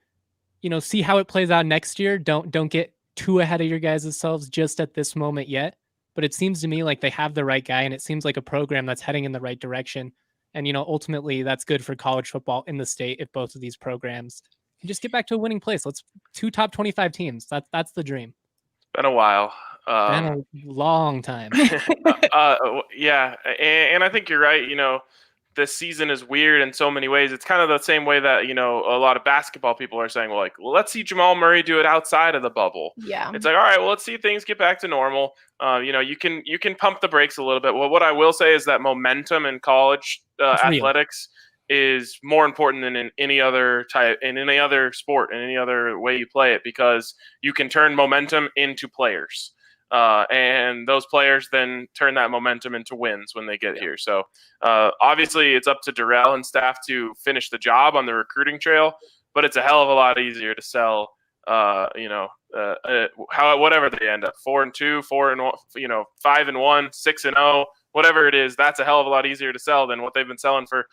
see how it plays out next year. Don't get too ahead of your guys' selves just at this moment yet. But it seems to me like they have the right guy, and it seems like a program that's heading in the right direction. And, ultimately that's good for college football in the state if both of these programs can just get back to a winning place. 2 top 25 teams. That's the dream. It's been a while. Been a long time. Yeah. And I think you're right. This season is weird in so many ways. It's kind of the same way that, a lot of basketball people are saying, well, let's see Jamal Murray do it outside of the bubble. Yeah. It's like, all right, well, let's see things get back to normal. You can pump the brakes a little bit. Well, what I will say is that momentum in college athletics is more important than in any other sport, in any other way you play it, because you can turn momentum into players. And those players then turn that momentum into wins when they get here. So obviously it's up to Durrell and staff to finish the job on the recruiting trail, but it's a hell of a lot easier to sell, whatever they end up, 4-2, 4-1, 5-1, 6-0, whatever it is, that's a hell of a lot easier to sell than what they've been selling for.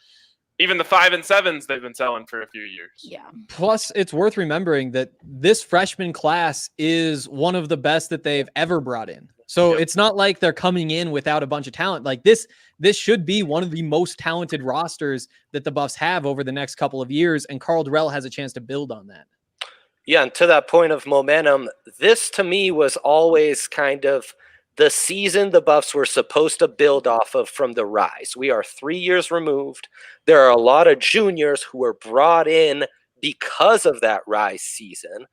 Even the 5-7s they've been selling for a few years. Yeah. Plus, it's worth remembering that this freshman class is one of the best that they've ever brought in. So It's not like they're coming in without a bunch of talent. Like this should be one of the most talented rosters that the Buffs have over the next couple of years, and Carl Durrell has a chance to build on that. Yeah, and to that point of momentum, this to me was always kind of the season the Buffs were supposed to build off of from the rise. We are 3 years removed. There are a lot of juniors who were brought in because of that rise season.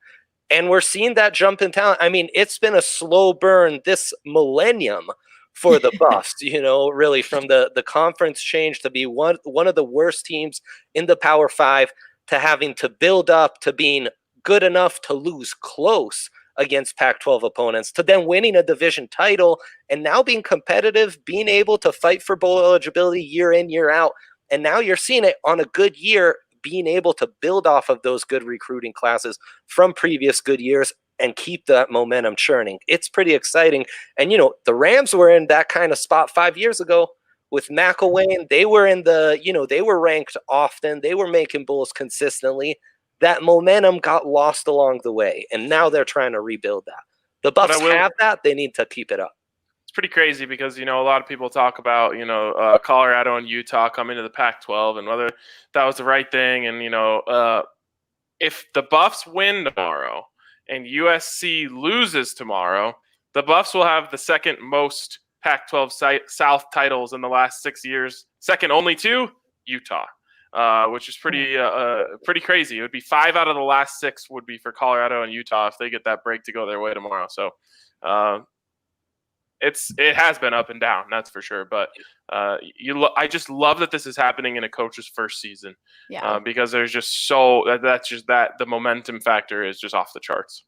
And we're seeing that jump in talent. I mean, it's been a slow burn this millennium for the Buffs, really from the conference change to be one of the worst teams in the Power Five to having to build up to being good enough to lose close against Pac-12 opponents, to then winning a division title and now being competitive, being able to fight for bowl eligibility year in, year out. And now you're seeing it on a good year, being able to build off of those good recruiting classes from previous good years and keep that momentum churning. It's pretty exciting. And, the Rams were in that kind of spot 5 years ago with McElwain. They were in they were ranked often. They were making bowls consistently. That momentum got lost along the way, and now they're trying to rebuild that. The Buffs have that. They need to keep it up. It's pretty crazy because, a lot of people talk about, Colorado and Utah coming to the Pac-12 and whether that was the right thing. And, if the Buffs win tomorrow and USC loses tomorrow, the Buffs will have the second most Pac-12 South titles in the last 6 years, second only to Utah. Which is pretty crazy. It would be 5 out of the last 6 would be for Colorado and Utah if they get that break to go their way tomorrow. So it has been up and down, that's for sure. But I just love that this is happening in a coach's first season. Yeah. Because there's just the momentum factor is just off the charts.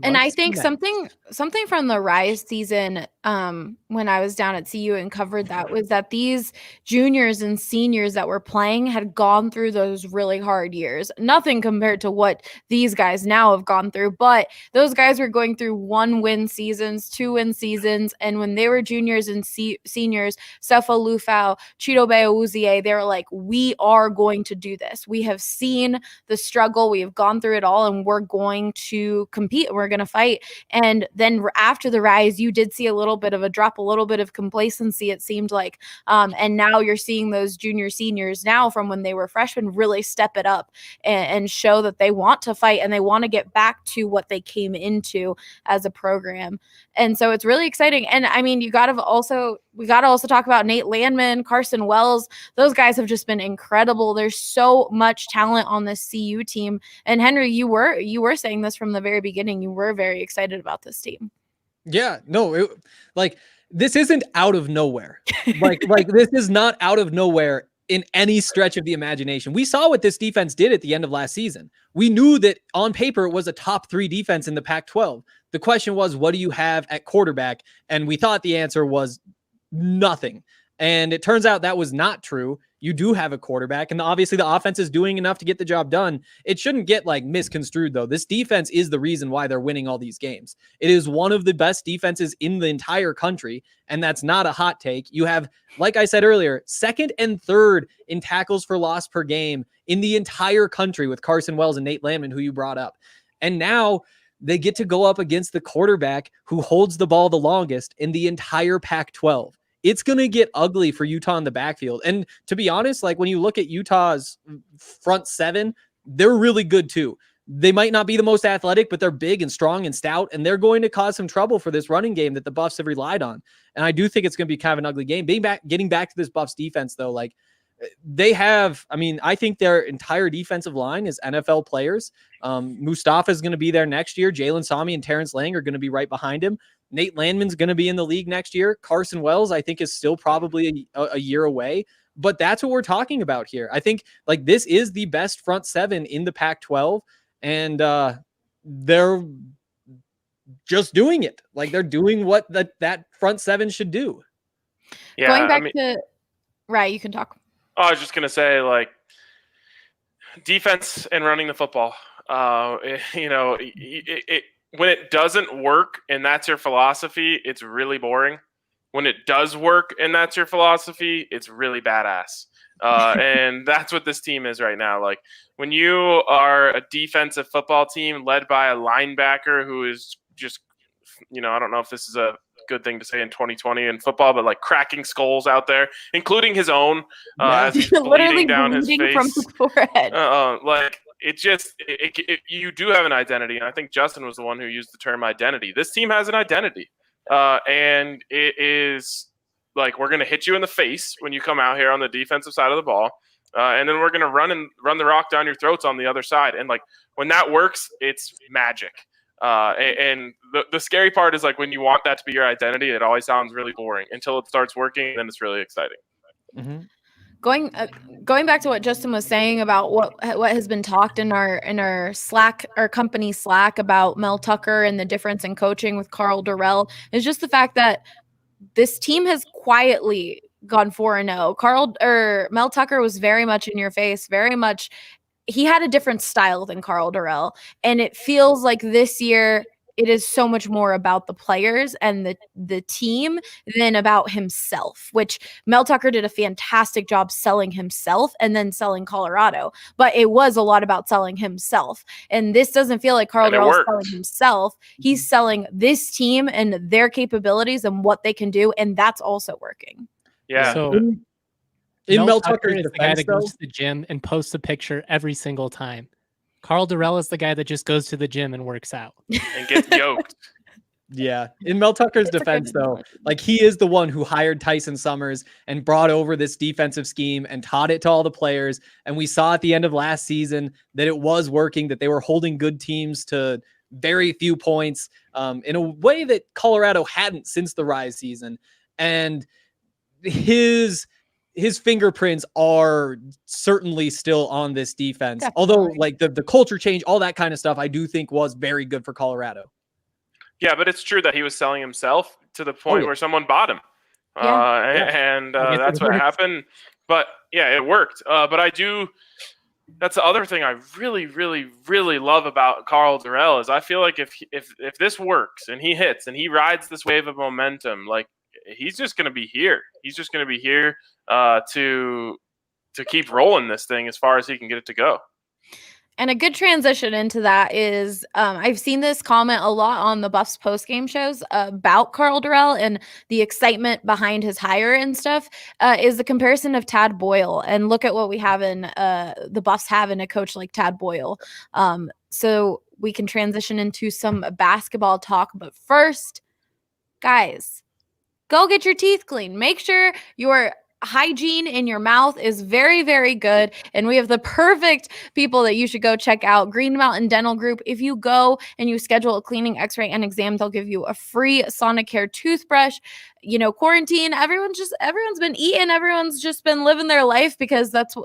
And I think something from the rise season, when I was down at CU and covered that, was that these juniors and seniors that were playing had gone through those really hard years. Nothing compared to what these guys now have gone through, but those guys were going through 1-win seasons, 2-win seasons, and when they were juniors and seniors, Sefo Lufau, Chidobe Awuzie, they were like, we are going to do this. We have seen the struggle. We have gone through it all, and we're going to compete. We're going to fight. And then after the rise, you did see a little bit of a drop, a little bit of complacency, it seemed like. And now you're seeing those junior seniors now from when they were freshmen really step it up and show that they want to fight and they want to get back to what they came into as a program. And so it's really exciting. And I mean, we got to also talk about Nate Landman, Carson Wells. Those guys have just been incredible. There's so much talent on this CU team. And Henry, you were saying this from the very beginning. You were very excited about this team. Yeah, no, this isn't out of nowhere. Like this is not out of nowhere in any stretch of the imagination. We saw what this defense did at the end of last season. We knew that on paper it was a top 3 defense in the Pac-12. The question was, what do you have at quarterback? And we thought the answer was nothing. And it turns out that was not true. You do have a quarterback, and obviously the offense is doing enough to get the job done. It shouldn't get misconstrued, though. This defense is the reason why they're winning all these games. It is one of the best defenses in the entire country, and that's not a hot take. You have, like I said earlier, second and third in tackles for loss per game in the entire country with Carson Wells and Nate Landman, who you brought up. And now they get to go up against the quarterback who holds the ball the longest in the entire Pac-12. It's going to get ugly for Utah in the backfield. And to be honest, when you look at Utah's front 7, they're really good too. They might not be the most athletic, but they're big and strong and stout, and they're going to cause some trouble for this running game that the Buffs have relied on. And I do think it's going to be kind of an ugly game. Getting back to this Buffs defense, though, they have, I think their entire defensive line is NFL players. Mustafa is going to be there next year. Jalen Sami and Terrence Lang are going to be right behind him. Nate Landman's going to be in the league next year. Carson Wells, I think, is still probably a year away. But that's what we're talking about here. I think this is the best front 7 in the Pac-12, and they're just doing it. They're doing what that front 7 should do. Yeah, going back to right, you can talk. I was just gonna say, defense and running the football. When it doesn't work and that's your philosophy, it's really boring. When it does work and that's your philosophy, it's really badass. And that's what this team is right now. When you are a defensive football team led by a linebacker who is just, I don't know if this is a good thing to say in 2020 in football, but cracking skulls out there, including his own, as he's bleeding down his face from the forehead. You do have an identity, and I think Justin was the one who used the term identity. This team has an identity. and it is like we're going to hit you in the face when you come out here on the defensive side of the ball, and then we're going to run the rock down your throats on the other side. And like when that works, it's magic. And the scary part is like when you want that to be your identity, it always sounds really boring until it starts working, and then it's really exciting. Mm-hmm. Going back to what Justin was saying about what has been talked in our Slack, our company Slack, about Mel Tucker and the difference in coaching with Karl Dorrell, is just the fact that this team has quietly gone 4-0. Mel Tucker was very much in your face, very much. He had a different style than Karl Dorrell, and it feels like this year it is so much more about the players and the team than about himself, which Mel Tucker did a fantastic job selling himself and then selling Colorado. But it was a lot about selling himself. And this doesn't feel like Karl Dorrell is selling himself. He's selling this team and their capabilities and what they can do. And that's also working. Yeah. So Mel Tucker is the guy that goes to the gym and posts a picture every single time. Karl Dorrell is the guy that just goes to the gym and works out and gets yoked. Yeah. In Mel Tucker's defense, though, like he is the one who hired Tyson Summers and brought over this defensive scheme and taught it to all the players. And we saw at the end of last season that it was working, that they were holding good teams to very few points in a way that Colorado hadn't since the Rise season. And his fingerprints are certainly still on this defense. Definitely. Although like the culture change, all that kind of stuff, I do think was very good for Colorado. Yeah, but it's true that he was selling himself to the point where someone bought him. And that's what happened. But yeah, it worked. But that's the other thing I really, really, really love about Karl Dorrell is I feel like if this works and he hits and he rides this wave of momentum, like he's just going to be here. He's just going to be here to keep rolling this thing as far as he can get it to go. And a good transition into that is I've seen this comment a lot on the Buffs postgame shows about Karl Dorrell and the excitement behind his hire and stuff is the comparison of Tad Boyle. And look at what we have in the Buffs have in a coach like Tad Boyle. So we can transition into some basketball talk. But first, guys, go get your teeth cleaned. Make sure your hygiene in your mouth is very, very good. And we have the perfect people that you should go check out. Green Mountain Dental Group. If you go and you schedule a cleaning, x-ray, and exam, they'll give you a free Sonicare toothbrush. You know, quarantine, everyone's been eating. Everyone's just been living their life because that's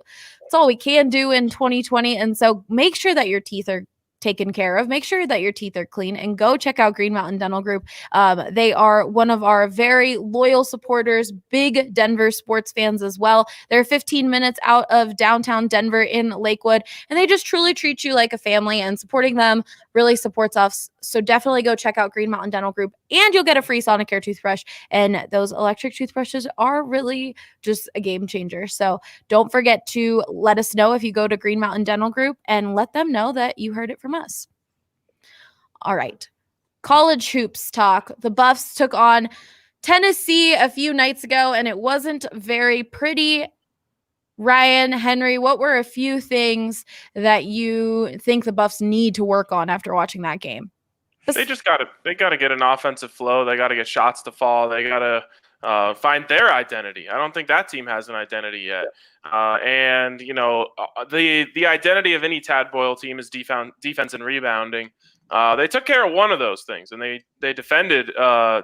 all we can do in 2020. And so make sure that your teeth are taken care of. Make sure that your teeth are clean and go check out Green Mountain Dental Group. They are one of our very loyal supporters, big Denver sports fans as well. They're 15 minutes out of downtown Denver in Lakewood, and they just truly treat you like a family, and supporting them really supports us. So definitely go check out Green Mountain Dental Group, and you'll get a free Sonicare toothbrush. And those electric toothbrushes are really just a game changer. So don't forget to let us know if you go to Green Mountain Dental Group and let them know that you heard it from us. All right. College hoops talk. The Buffs took on Tennessee a few nights ago, and it wasn't very pretty. Ryan, Henry, what were a few things that you think the Buffs need to work on after watching that game? They got to get an offensive flow. They got to get shots to fall. They got to find their identity. I don't think that team has an identity yet. And you know, the identity of any Tad Boyle team is defense and rebounding. They took care of one of those things, and they defended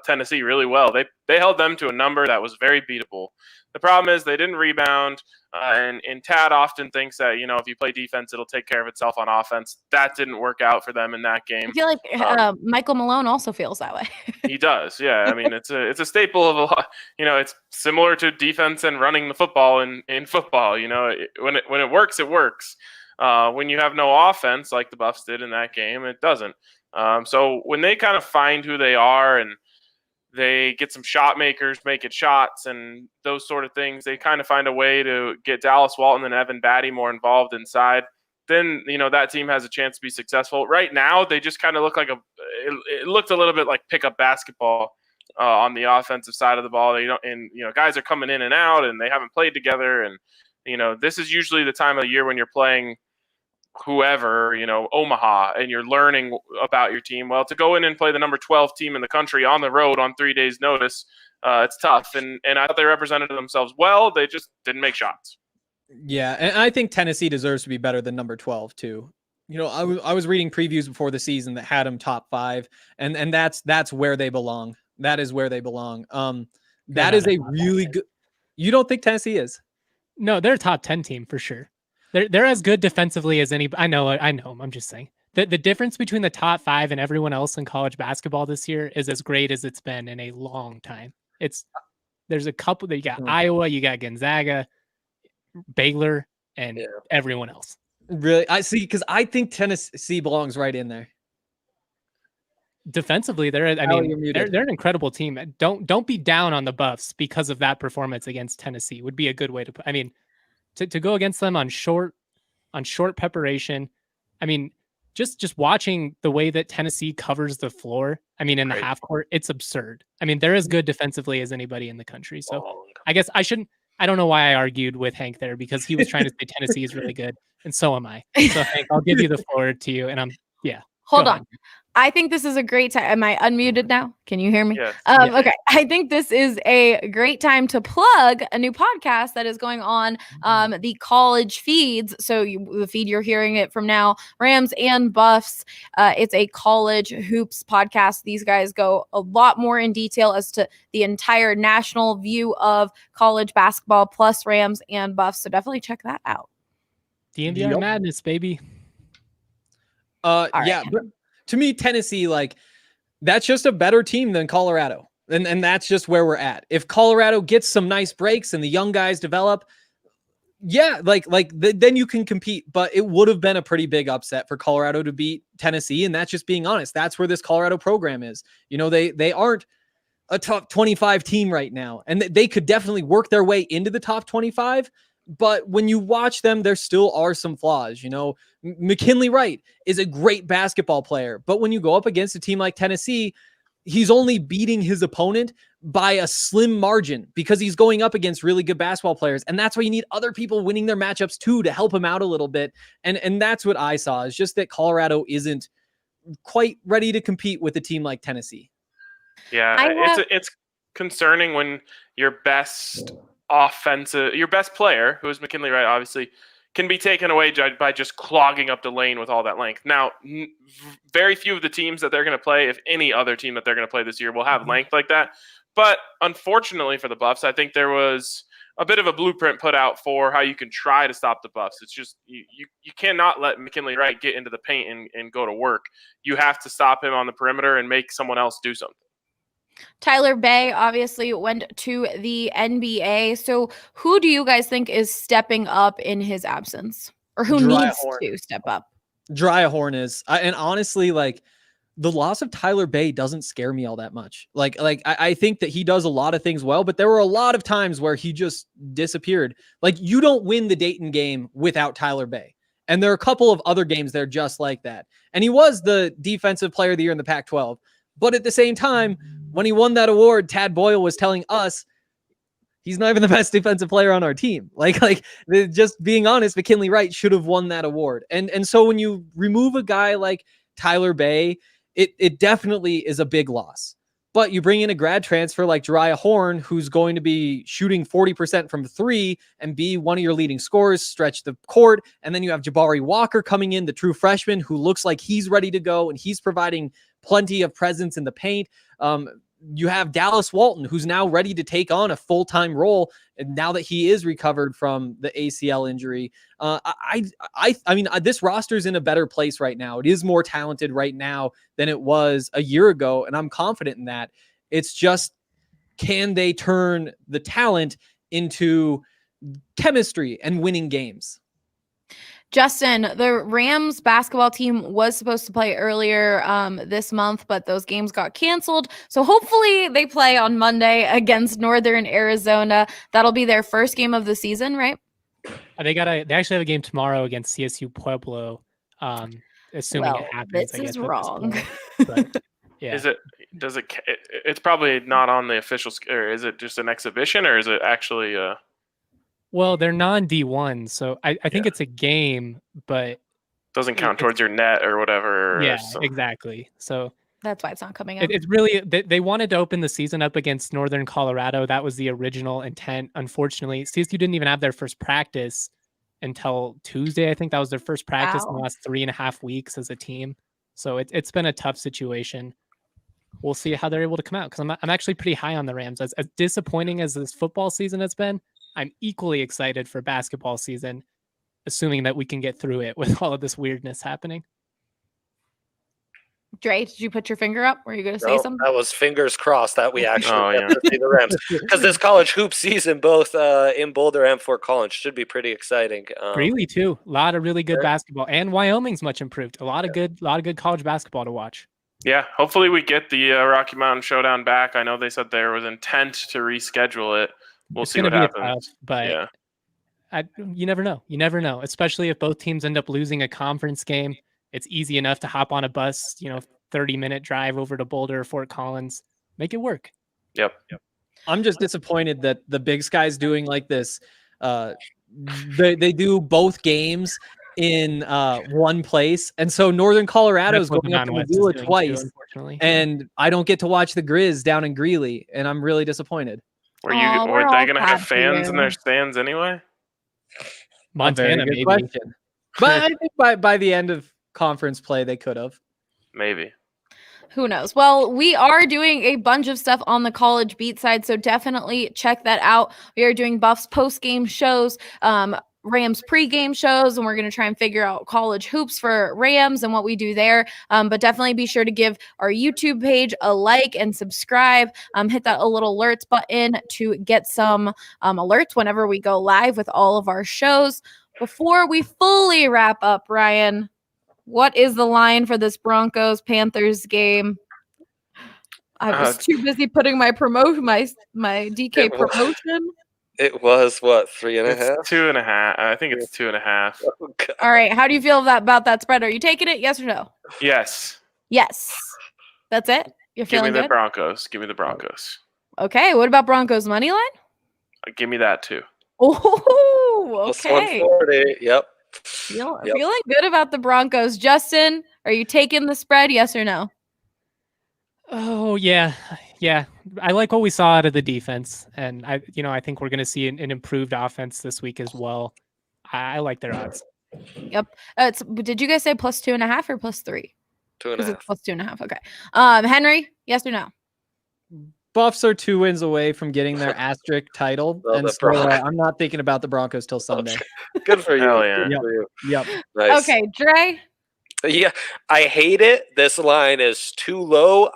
Tennessee really well. They held them to a number that was very beatable. The problem is they didn't rebound, and Tad often thinks that, you know, if you play defense, it'll take care of itself on offense. That didn't work out for them in that game. I feel like Michael Malone also feels that way. He does, yeah. I mean, it's a staple of a lot. You know, it's similar to defense and running the football in football. You know, when it works, it works. When you have no offense, like the Buffs did in that game, it doesn't. So when they kind of find who they are and they get some shot makers making shots and those sort of things, they kind of find a way to get Dallas Walton and Evan Batty more involved inside. Then, you know, that team has a chance to be successful. Right now, they just kind of look like it looked a little bit like pickup basketball on the offensive side of the ball. Guys are coming in and out and they haven't played together. And, you know, this is usually the time of the year when you're playing whoever, Omaha, and you're learning about your team. Well, to go in and play the number 12 team in the country on the road on 3 days' notice, it's tough. And I thought they represented themselves well. They just didn't make shots. Yeah, and I think Tennessee deserves to be better than number 12 too. I was reading previews before the season that had them top 5, and that's where they belong. That is where they belong. That is a really good. You don't think Tennessee is? No, they're a top 10 team for sure. They're as good defensively as any. I know. I'm just saying the difference between the top 5 and everyone else in college basketball this year is as great as it's been in a long time. There's a couple that you got Iowa, you got Gonzaga, Baylor, and everyone else. Really, I see, because I think Tennessee belongs right in there. Defensively, they're an incredible team. Don't be down on the Buffs because of that performance against Tennessee. Would be a good way to put. I mean, to go against them on short preparation. I mean, just watching the way that Tennessee covers the floor. I mean, in the half court, it's absurd. I mean, they're as good defensively as anybody in the country. So I guess I shouldn't. I don't know why I argued with Hank there, because he was trying to say Tennessee is really good, and so am I. So Hank, I'll give you the floor to you, and Hold on. I think this is a great time. Am I unmuted now? Can you hear me? Yes. Okay. I think this is a great time to plug a new podcast that is going on the college feeds. So the feed you're hearing it from now, Rams and Buffs. It's a college hoops podcast. These guys go a lot more in detail as to the entire national view of college basketball plus Rams and Buffs. So definitely check that out. DNVR Madness, baby. Yeah. But to me, Tennessee, that's just a better team than Colorado. And that's just where we're at. If Colorado gets some nice breaks and the young guys develop, then you can compete. But it would have been a pretty big upset for Colorado to beat Tennessee. And that's just being honest. That's where this Colorado program is. They aren't a top 25 team right now. And they could definitely work their way into the top 25. But when you watch them, there still are some flaws. McKinley Wright is a great basketball player, but when you go up against a team like Tennessee, he's only beating his opponent by a slim margin because he's going up against really good basketball players. And that's why you need other people winning their matchups too, to help him out a little bit. And that's what I saw, is just that Colorado isn't quite ready to compete with a team like Tennessee. Yeah, it's concerning when your best player, who is McKinley Wright, obviously, can be taken away by just clogging up the lane with all that length. Now, very few of the teams that they're going to play, if any other team that they're going to play this year, will have length like that. But unfortunately for the Buffs, I think there was a bit of a blueprint put out for how you can try to stop the Buffs. It's just you cannot let McKinley Wright get into the paint and go to work. You have to stop him on the perimeter and make someone else do something. Tyler Bay obviously went to the NBA. So who do you guys think is stepping up in his absence, or who needs to step up? Dry Horn is. And honestly, the loss of Tyler Bay doesn't scare me all that much. I think that he does a lot of things well, but there were a lot of times where he just disappeared. You don't win the Dayton game without Tyler Bay. And there are a couple of other games that are just like that. And he was the defensive player of the year in the Pac-12. But at the same time, when he won that award, Tad Boyle was telling us he's not even the best defensive player on our team. Just being honest, McKinley Wright should have won that award. And so when you remove a guy like Tyler Bay, it definitely is a big loss. But you bring in a grad transfer like Jariah Horn, who's going to be shooting 40% from 3 and be one of your leading scorers, stretch the court. And then you have Jabari Walker coming in, the true freshman, who looks like he's ready to go, and he's providing plenty of presence in the paint. You have Dallas Walton, who's now ready to take on a full-time role, and now that he is recovered from the ACL injury. I mean, this roster's in a better place right now. It is more talented right now than it was a year ago, and I'm confident in that. It's just, can they turn the talent into chemistry and winning games? Justin, the Rams basketball team was supposed to play earlier this month, but those games got canceled. So hopefully they play on Monday against Northern Arizona. That'll be their first game of the season, right? They actually have a game tomorrow against CSU Pueblo. Assuming it happens. This is wrong. But, yeah. It's probably not on the official, or is it just an exhibition, or is it actually Well, they're non-D1, so I think it's a game, but Doesn't count towards your net or whatever. Yeah, so. exactly. So That's why it's not coming up. it's really they wanted to open the season up against Northern Colorado. That was the original intent. Unfortunately, CSU didn't even have their first practice until Tuesday. I think that was their first practice in the Wow. last 3.5 weeks as a team. So it's been a tough situation. We'll see how they're able to come out, because I'm actually pretty high on the Rams. As disappointing as this football season has been, I'm equally excited for basketball season, assuming that we can get through it with all of this weirdness happening. Dre, did you put your finger up? Were you going to say No, something? that was fingers crossed that we actually Oh, get to see the Rams, because this college hoop season, both in Boulder and Fort Collins, should be pretty exciting. Greeley too. A lot of really good Yeah. basketball, and Wyoming's much improved. A lot of good college basketball to watch. Yeah, hopefully we get the Rocky Mountain Showdown back. I know they said there was intent to reschedule it. We'll It's see gonna what be happens. tough, but Yeah. you never know. You never know, especially if both teams end up losing a conference game. It's easy enough to hop on a bus, 30-minute drive over to Boulder or Fort Collins. Make it work. Yep. I'm just disappointed that the Big Sky's doing like this. They do both games in one place, and so Northern Colorado is That's what the going up to Mountain West is Missoula doing too, twice, unfortunately. and I don't get to watch the Grizz down in Greeley, and I'm really disappointed. Were we're they all going to have sad for fans in you. their stands anyway? A very Montana, good maybe. question. But I think by the end of conference play, they could have. Maybe. Who knows? Well, we are doing a bunch of stuff on the college beat side, so definitely check that out. We are doing Buffs post-game shows, Rams pre-game shows, and we're going to try and figure out college hoops for Rams and what we do there. But definitely be sure to give our YouTube page a like and subscribe. Hit that little alerts button to get some alerts whenever we go live with all of our shows. Before we fully wrap up, Ryan, what is the line for this Broncos-Panthers game? I was too busy putting my DK promotion. It was what, 3.5? It's 2.5. I think it's 2.5. Oh, God. All right. How do you feel about that spread? Are you taking it? Yes or no? Yes. Yes. That's it? You're Give me feeling the good? Broncos. Give me the Broncos. Okay. What about Broncos money line? Give me that too. Oh, Plus okay. 140. Yep. Feeling Yep. good about the Broncos. Justin, are you taking the spread? Yes or no? Oh yeah. I like what we saw out of the defense, and I think we're going to see an improved offense this week as well. I like their odds. Yep. Did you guys say plus 2.5 or plus 3? 2.5. It's plus 2.5. Okay. Henry, yes or no? Buffs are 2 wins away from getting their asterisk title, Well, and the so Bronx. I'm not thinking about the Broncos till Sunday. Good for you. Hell yeah. Good for you. Yep. Nice. Okay, Dre. Yeah, I hate it. This line is too low.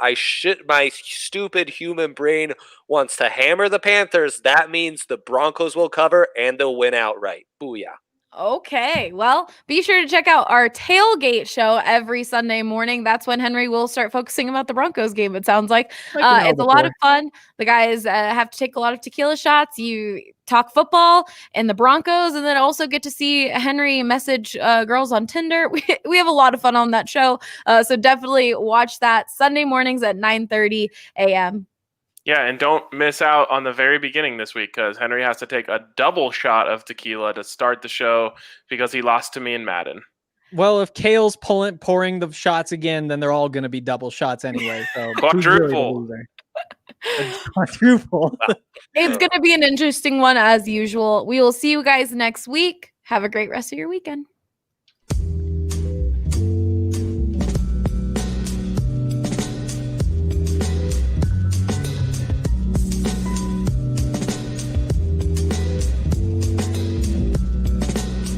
My stupid human brain wants to hammer the Panthers. That means the Broncos will cover and they'll win outright. Booyah. Okay, well, be sure to check out our tailgate show every Sunday morning. That's when Henry will start focusing about the Broncos game, it sounds like. It's a lot of fun. The guys have to take a lot of tequila shots. You talk football and the Broncos, and then also get to see Henry message girls on Tinder. We have a lot of fun on that show, so definitely watch that Sunday mornings at 9:30 a.m. Yeah, and don't miss out on the very beginning this week, because Henry has to take a double shot of tequila to start the show because he lost to me in Madden. Well, if Kale's pouring the shots again, then they're all going to be double shots anyway. So Quadruple. Quadruple. It's going to be an interesting one as usual. We will see you guys next week. Have a great rest of your weekend.